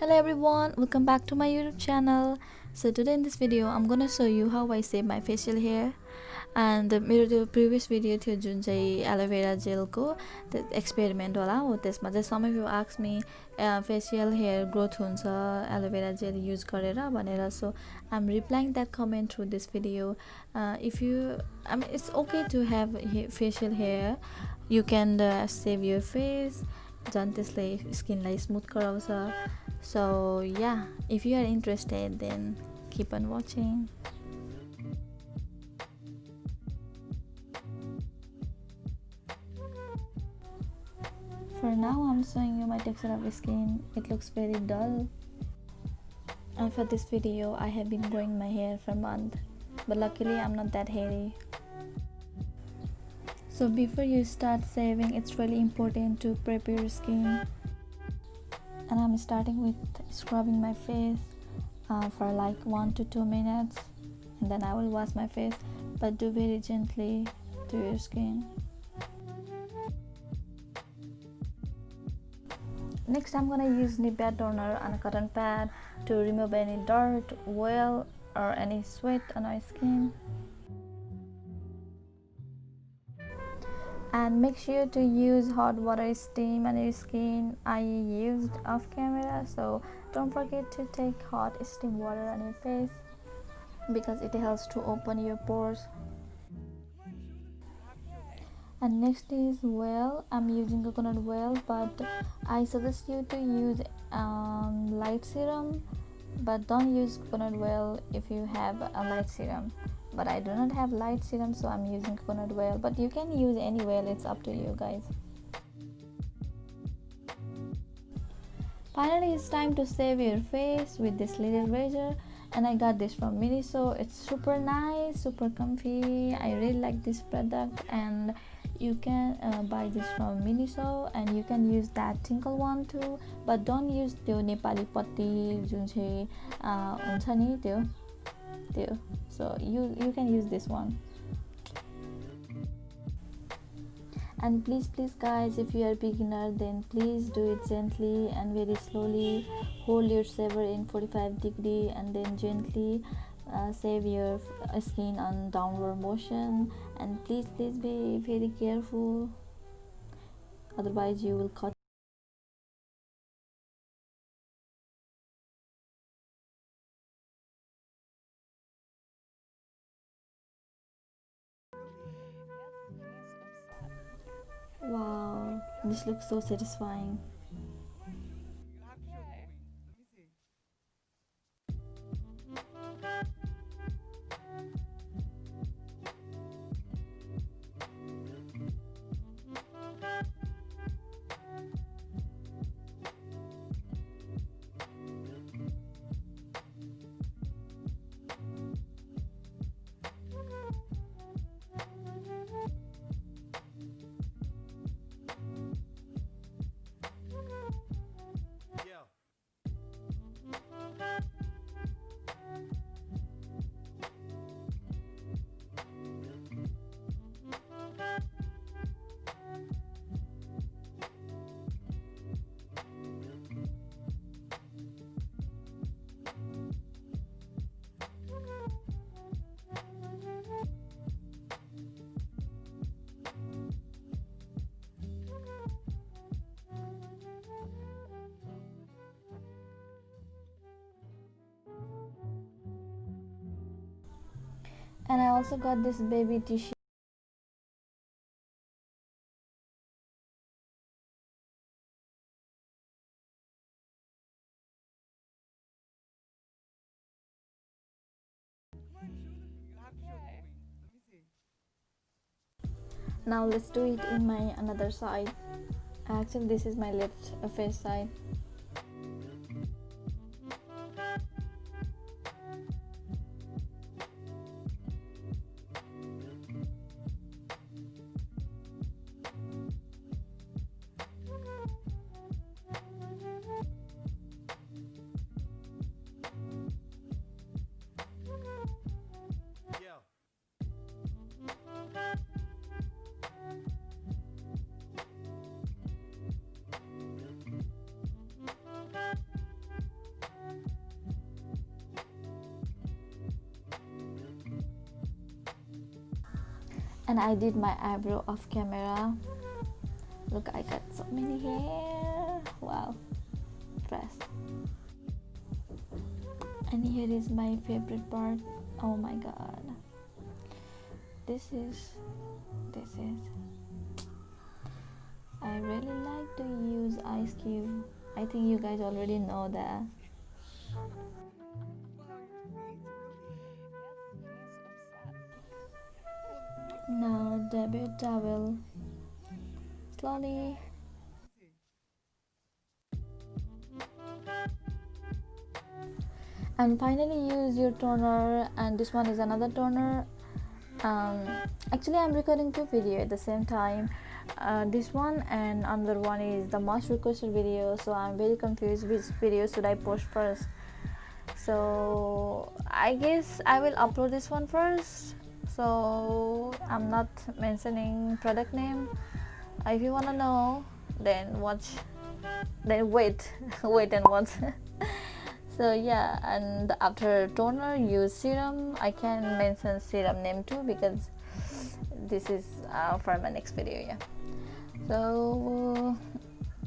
Hello everyone, welcome back to my YouTube channel. So today in this video I'm gonna show you how I save my facial hair. And मेरो त्यो previous video थियो जुन चाहिँ aloe vera gel को experiment होला हो, त्यसमा चाहिँ some of you ask me facial hair growth हुन्छ aloe vera gel use गरेर भनेर. So I'm replying that comment through this video. If you I mean it's okay to have facial hair, you can save your face, झन् त्यसले स्किनलाई smooth गराउँछ. So yeah, if you are interested then keep on watching. For now I'm showing you my texture of skin. It looks very dull, and for this video I have been growing my hair for a month, but luckily I'm not that hairy. So before you start saving, it's really important to prep your skin. And I'm starting with scrubbing my face for like 1 to 2 minutes, and then I will wash my face, but do very gently to your skin. Next I'm gonna use Nivea toner and a cotton pad to remove any dirt, oil or any sweat on our skin. And make sure to use hot water steam on your skin. I used off camera, so don't forget to take hot steam water on your face because it helps to open your pores. And next is oil. I'm using coconut oil, but I suggest you to use light serum, but don't use coconut oil if you have a light serum. But I do not have light serum, so I'm using coconut oil, but you can use any oil, it's up to you guys. Finally, it's time to save your face with this little razor, and I got this from Miniso. It's super nice, super comfy. I really like this product, and you can buy this from Miniso, and you can use that tinkle one too, but don't use the Nepali patti जुन चाहिँ हुन्छ नि त्यो. So you can use this one. And please guys, if you are beginner, then please do it gently and very slowly. Hold your shaver in 45-degree and then gently save your skin on downward motion. And please be very careful, otherwise you will cut. Wow, this looks so satisfying. And I also got this baby tissue. Now let's do it in my another side. Actually this is my left face side. And I did my eyebrow off camera. Look, I got so many hair. Wow, dress. And here is my favorite part. Oh my god, this is I really like to use ice cube. I think you guys already know that. Now debut towel slowly. And finally use your toner, and this one is another toner. um, Actually I'm recording two videos at the same time. This one and another one is the most requested video, so I'm very confused which video should I post first. So I guess I will upload this one first, so I'm not mentioning product name. If you want to know, then watch, then wait wait and watch. So yeah, and after toner use serum. I can mention serum name too because this is for my next video. Yeah, so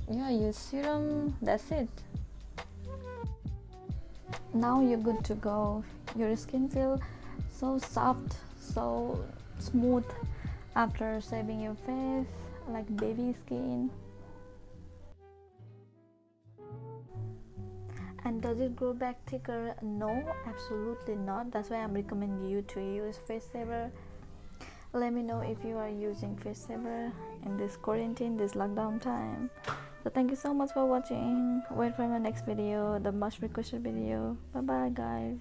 yeah, use serum, that's it. Now you're good to go. Your skin feel so soft, so smooth after shaving your face, like baby skin. And does it grow back thicker? No, absolutely not. That's why I'm recommending you to use face saver. Let me know if you are using face saver in this quarantine, this lockdown time. So thank you so much for watching. Wait for my next video, the most requested video. Bye bye guys.